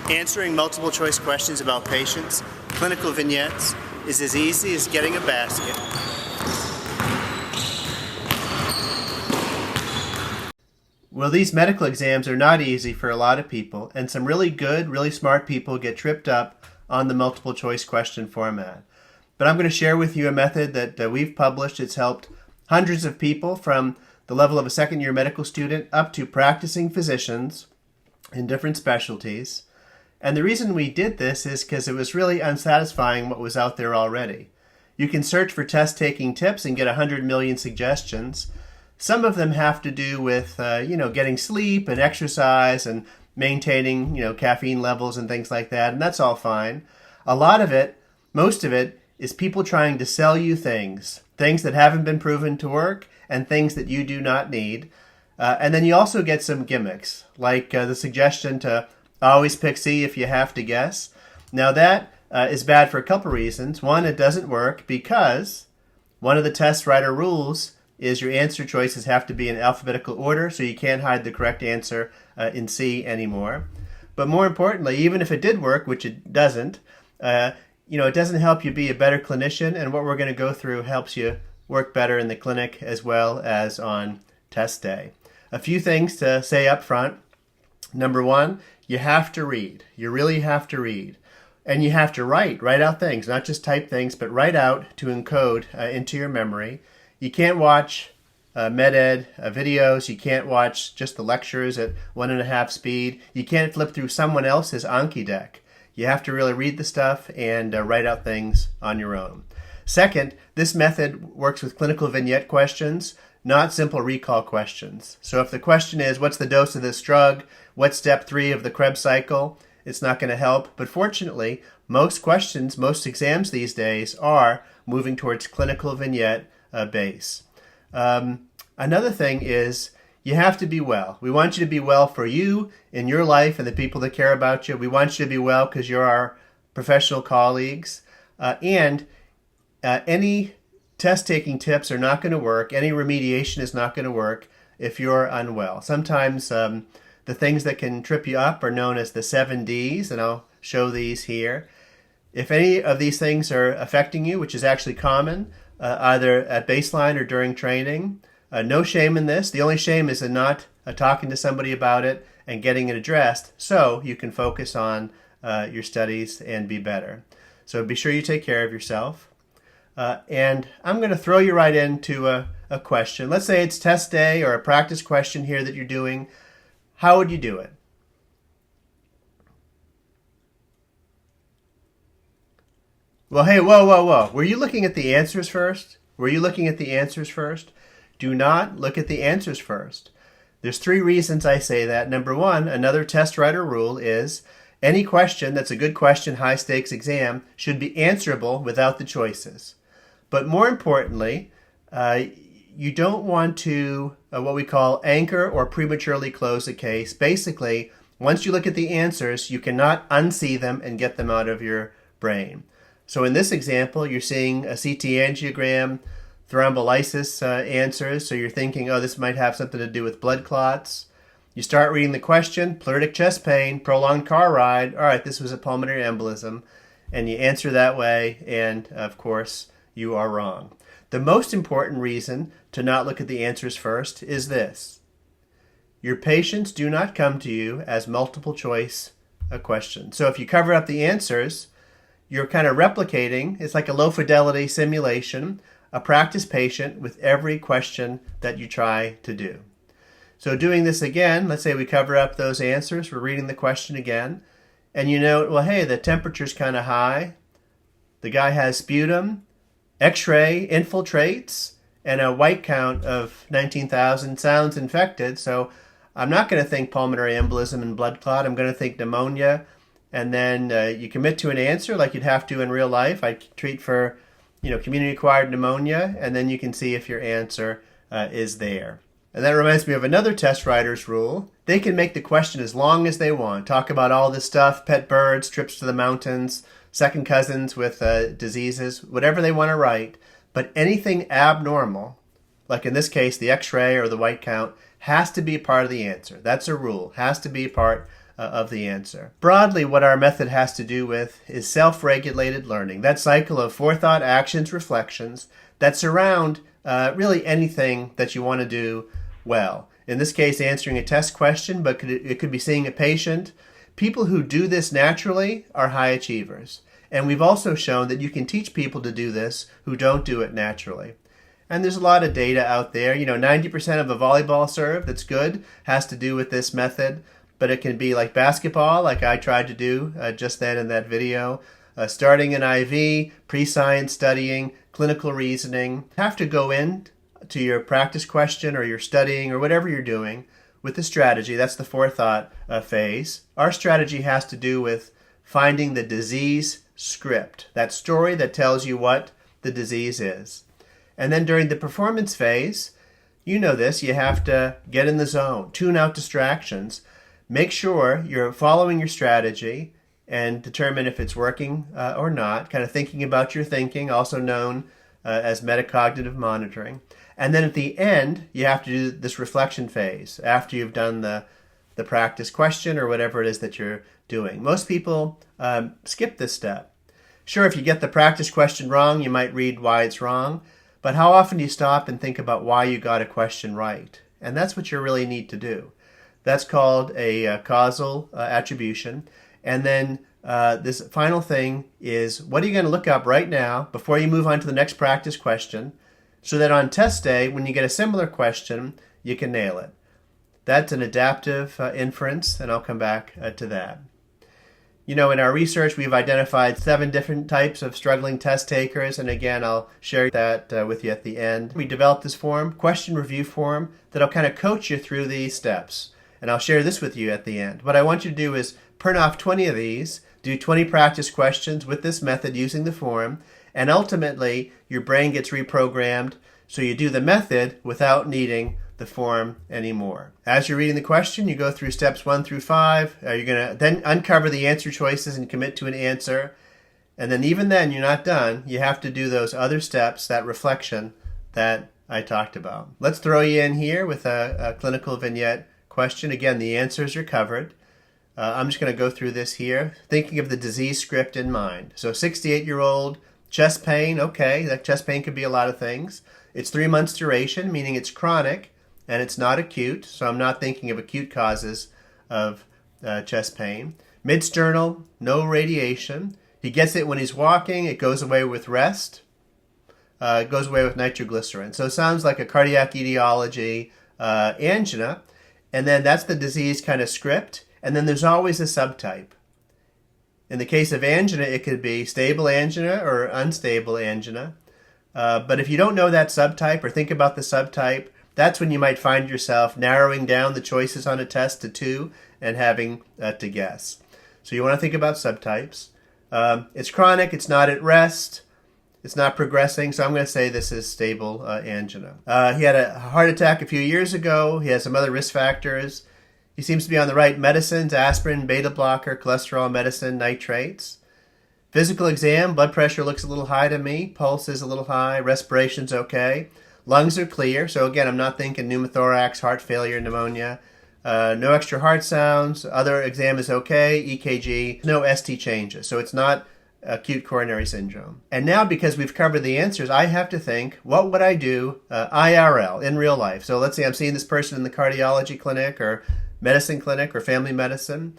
Answering multiple choice questions about patients, clinical vignettes, is as easy as getting a basket. Well, these medical exams are not easy for a lot of people, and some really good, really smart people get tripped up on the multiple choice question format. But I'm going to share with you a method that we've published. It's helped hundreds of people from the level of a second-year medical student up to practicing physicians in different specialties. And the reason we did this is because it was really unsatisfying what was out there already. You can search for test-taking tips and get 100 million suggestions. Some of them have to do with, getting sleep and exercise and maintaining, caffeine levels and things like that, and that's all fine. A lot of it, most of it, is people trying to sell you things that haven't been proven to work and things that you do not need. And then you also get some gimmicks, like the suggestion to always pick C if you have to guess. Now that is bad for a couple reasons. One, it doesn't work because one of the test writer rules is your answer choices have to be in alphabetical order, so you can't hide the correct answer in C anymore. But more importantly, even if it did work, which it doesn't, it doesn't help you be a better clinician, and what we're going to go through helps you work better in the clinic as well as on test day. A few things to say up front. Number one, you have to read. You really have to read. And you have to write out things, not just type things, but write out to encode into your memory. You can't watch med-ed videos. You can't watch just the lectures at 1.5 speed. You can't flip through someone else's Anki deck. You have to really read the stuff and write out things on your own. Second, this method works with clinical vignette questions, not simple recall questions. So if the question is, what's the dose of this drug? What's step 3 of the Krebs cycle? It's not going to help. But fortunately, most questions, most exams these days are moving towards clinical vignette base. Another thing is you have to be well. We want you to be well for you in your life and the people that care about you. We want you to be well because you're our professional colleagues. And any test-taking tips are not going to work. Any remediation is not going to work if you're unwell. Sometimes the things that can trip you up are known as the 7 Ds, and I'll show these here. If any of these things are affecting you, which is actually common, either at baseline or during training, no shame in this. The only shame is in not talking to somebody about it and getting it addressed so you can focus on your studies and be better. So be sure you take care of yourself. And I'm going to throw you right into a question. Let's say it's test day or a practice question here that you're doing. How would you do it? Well, hey, whoa. Were you looking at the answers first? Do not look at the answers first. There's 3 reasons I say that. Number 1, another test writer rule is any question that's a good question, high stakes exam, should be answerable without the choices. But more importantly, you don't want to, what we call, anchor or prematurely close a case. Basically, once you look at the answers, you cannot unsee them and get them out of your brain. So in this example, you're seeing a CT angiogram, thrombolysis answers, so you're thinking, oh, this might have something to do with blood clots. You start reading the question, pleuritic chest pain, prolonged car ride. All right, this was a pulmonary embolism. And you answer that way, and of course, you are wrong. The most important reason to not look at the answers first is this. Your patients do not come to you as multiple choice questions. So if you cover up the answers, you're kind of replicating, it's like a low fidelity simulation, a practice patient with every question that you try to do. So doing this again, let's say we cover up those answers, we're reading the question again, and you note, well, hey, the temperature's kind of high, the guy has sputum, X-ray infiltrates, and a white count of 19,000, sounds infected, so I'm not going to think pulmonary embolism and blood clot, I'm going to think pneumonia, and then you commit to an answer like you'd have to in real life. I treat for community-acquired pneumonia, and then you can see if your answer is there. And that reminds me of another test writer's rule. They can make the question as long as they want. Talk about all this stuff, pet birds, trips to the mountains, second cousins with diseases, whatever they want to write. But anything abnormal, like in this case, the X-ray or the white count, has to be part of the answer. That's a rule. Has to be part of the answer. Broadly, what our method has to do with is self-regulated learning, that cycle of forethought, actions, reflections that surround really anything that you want to do well. In this case, answering a test question, but it could be seeing a patient. People who do this naturally are high achievers. And we've also shown that you can teach people to do this who don't do it naturally. And there's a lot of data out there. 90% of a volleyball serve that's good has to do with this method, but it can be like basketball, like I tried to do just then in that video. Starting an IV, pre-science studying, clinical reasoning. You have to go in to your practice question or your studying or whatever you're doing with the strategy. That's the forethought phase. Our strategy has to do with finding the disease script, that story that tells you what the disease is. And then during the performance phase, you know this, you have to get in the zone, tune out distractions, make sure you're following your strategy and determine if it's working or not, kind of thinking about your thinking, also known as metacognitive monitoring. And then at the end, you have to do this reflection phase after you've done the practice question or whatever it is that you're doing. Most people skip this step. Sure, if you get the practice question wrong, you might read why it's wrong, but how often do you stop and think about why you got a question right? And that's what you really need to do. That's called a causal attribution. And then this final thing is, what are you going to look up right now before you move on to the next practice question, so that on test day, when you get a similar question, you can nail it. That's an adaptive inference, and I'll come back to that. In our research, we've identified 7 different types of struggling test takers, and again, I'll share that with you at the end. We developed this form, question review form, that'll kind of coach you through these steps, and I'll share this with you at the end. What I want you to do is print off 20 of these, do 20 practice questions with this method using the form, and ultimately, your brain gets reprogrammed so you do the method without needing the form anymore. As you're reading the question, you go through steps 1 through 5. You're going to then uncover the answer choices and commit to an answer. And then even then, you're not done. You have to do those other steps, that reflection that I talked about. Let's throw you in here with a clinical vignette question. Again, the answers are covered. I'm just going to go through this here, thinking of the disease script in mind. So 68-year-old, chest pain, okay, that chest pain could be a lot of things. It's 3 months duration, meaning it's chronic and it's not acute, so I'm not thinking of acute causes of chest pain. Mid-sternal, no radiation. He gets it when he's walking, it goes away with rest, it goes away with nitroglycerin. So it sounds like a cardiac etiology, angina, and then that's the disease kind of script, and then there's always a subtype. In the case of angina, it could be stable angina or unstable angina. But if you don't know that subtype or think about the subtype, that's when you might find yourself narrowing down the choices on a test to 2 and having to guess. So you want to think about subtypes. It's chronic, it's not at rest, it's not progressing, so I'm going to say this is stable angina. He had a heart attack a few years ago. He has some other risk factors. He seems to be on the right medicines, aspirin, beta blocker, cholesterol medicine, nitrates. Physical exam, blood pressure looks a little high to me. Pulse is a little high. Respiration's okay. Lungs are clear. So again, I'm not thinking pneumothorax, heart failure, pneumonia. No extra heart sounds. Other exam is okay. EKG. No ST changes. So it's not acute coronary syndrome. And now, because we've covered the answers, I have to think, what would I do IRL, in real life? So let's say I'm seeing this person in the cardiology clinic or medicine clinic or family medicine.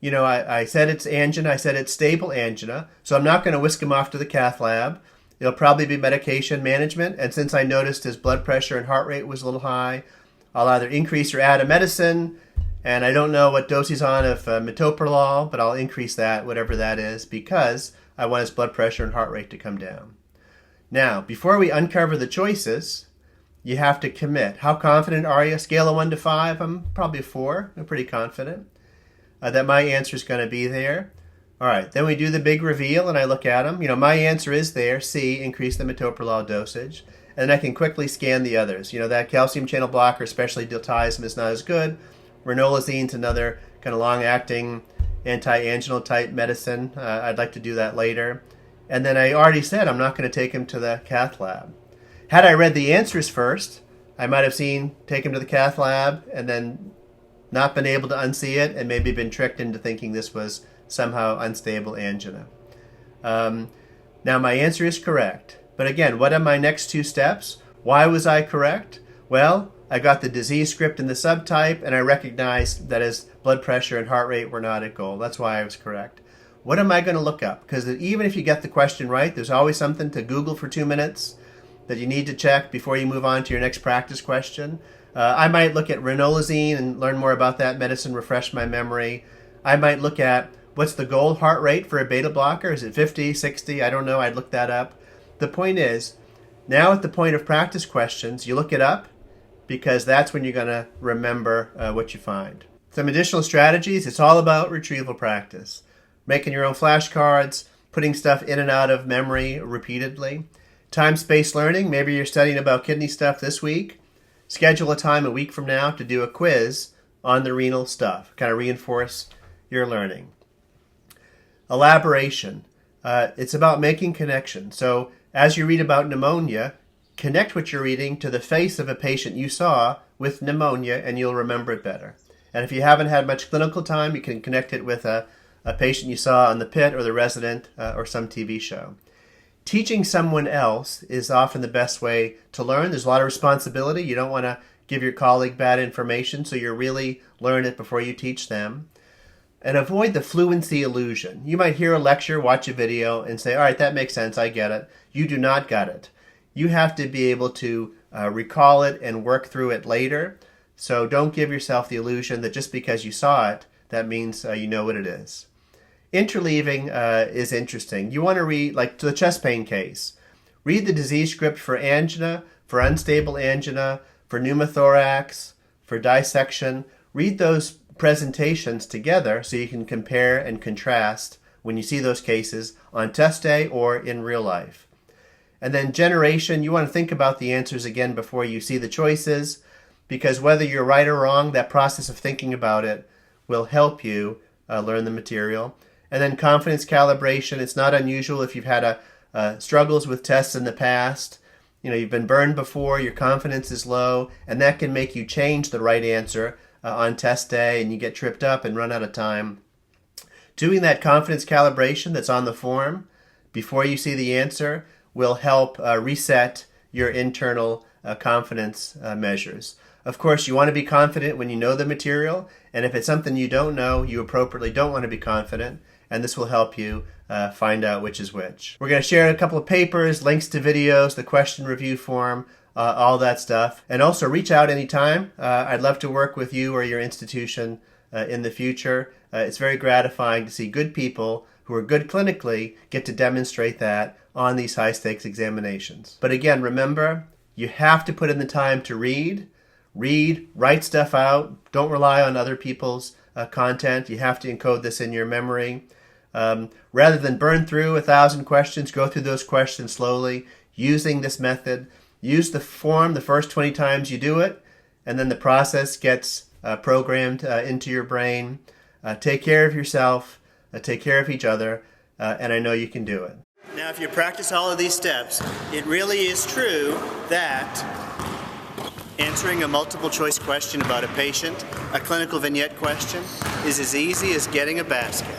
I said it's angina, I said it's stable angina, so I'm not going to whisk him off to the cath lab. It'll probably be medication management, and since I noticed his blood pressure and heart rate was a little high, I'll either increase or add a medicine, and I don't know what dose he's on of metoprolol, but I'll increase that, whatever that is, because I want his blood pressure and heart rate to come down. Now, before we uncover the choices, you have to commit. How confident are you? Scale of 1 to 5, I'm probably 4. I'm pretty confident that my answer is going to be there. All right, then we do the big reveal, and I look at them. My answer is there, C, increase the metoprolol dosage. And I can quickly scan the others. That calcium channel blocker, especially diltiazem, is not as good. Ranolazine's another kind of long-acting anti-anginal type medicine. I'd like to do that later. And then I already said I'm not going to take him to the cath lab. Had I read the answers first, I might have take him to the cath lab and then not been able to unsee it and maybe been tricked into thinking this was somehow unstable angina. Now my answer is correct. But again, what are my next two steps? Why was I correct? Well, I got the disease script and the subtype, and I recognized that his blood pressure and heart rate were not at goal. That's why I was correct. What am I going to look up? Because even if you get the question right, there's always something to Google for 2 minutes that you need to check before you move on to your next practice question. I might look at ranolazine and learn more about that medicine, refresh my memory. I might look at what's the goal heart rate for a beta blocker? Is it 50, 60? I don't know. I'd look that up. The point is, now at the point of practice questions, you look it up because that's when you're going to remember what you find. Some additional strategies. It's all about retrieval practice. Making your own flashcards, putting stuff in and out of memory repeatedly. Time-space learning. Maybe you're studying about kidney stuff this week. Schedule a time a week from now to do a quiz on the renal stuff. Kind of reinforce your learning. Elaboration. It's about making connections. So as you read about pneumonia, connect what you're reading to the face of a patient you saw with pneumonia and you'll remember it better. And if you haven't had much clinical time, you can connect it with a patient you saw on the pit or the resident or some TV show. Teaching someone else is often the best way to learn. There's a lot of responsibility. You don't want to give your colleague bad information, so you really learn it before you teach them. And avoid the fluency illusion. You might hear a lecture, watch a video, and say, all right, that makes sense, I get it. You do not get it. You have to be able to recall it and work through it later. So don't give yourself the illusion that just because you saw it, that means you know what it is. Interleaving is interesting. You want to read, like to the chest pain case, read the disease script for angina, for unstable angina, for pneumothorax, for dissection. Read those presentations together so you can compare and contrast when you see those cases on test day or in real life. And then generation, you want to think about the answers again before you see the choices, because whether you're right or wrong, that process of thinking about it will help you learn the material. And then confidence calibration. It's not unusual if you've had struggles with tests in the past. You know, you've been burned before, your confidence is low, and that can make you change the right answer on test day, and you get tripped up and run out of time. Doing that confidence calibration that's on the form before you see the answer will help reset your internal confidence measures. Of course, you want to be confident when you know the material, and if it's something you don't know, you appropriately don't want to be confident, and this will help you find out which is which. We're going to share a couple of papers, links to videos, the question review form, all that stuff. And also reach out anytime. I'd love to work with you or your institution in the future. It's very gratifying to see good people who are good clinically get to demonstrate that on these high-stakes examinations. But again, remember, you have to put in the time to read, write stuff out. Don't rely on other people's content. You have to encode this in your memory. Rather than burn through 1,000 questions, go through those questions slowly using this method. Use the form the first 20 times you do it, and then the process gets programmed into your brain. Take care of yourself, take care of each other, and I know you can do it. Now, if you practice all of these steps, it really is true that answering a multiple choice question about a patient, a clinical vignette question, is as easy as getting a basket.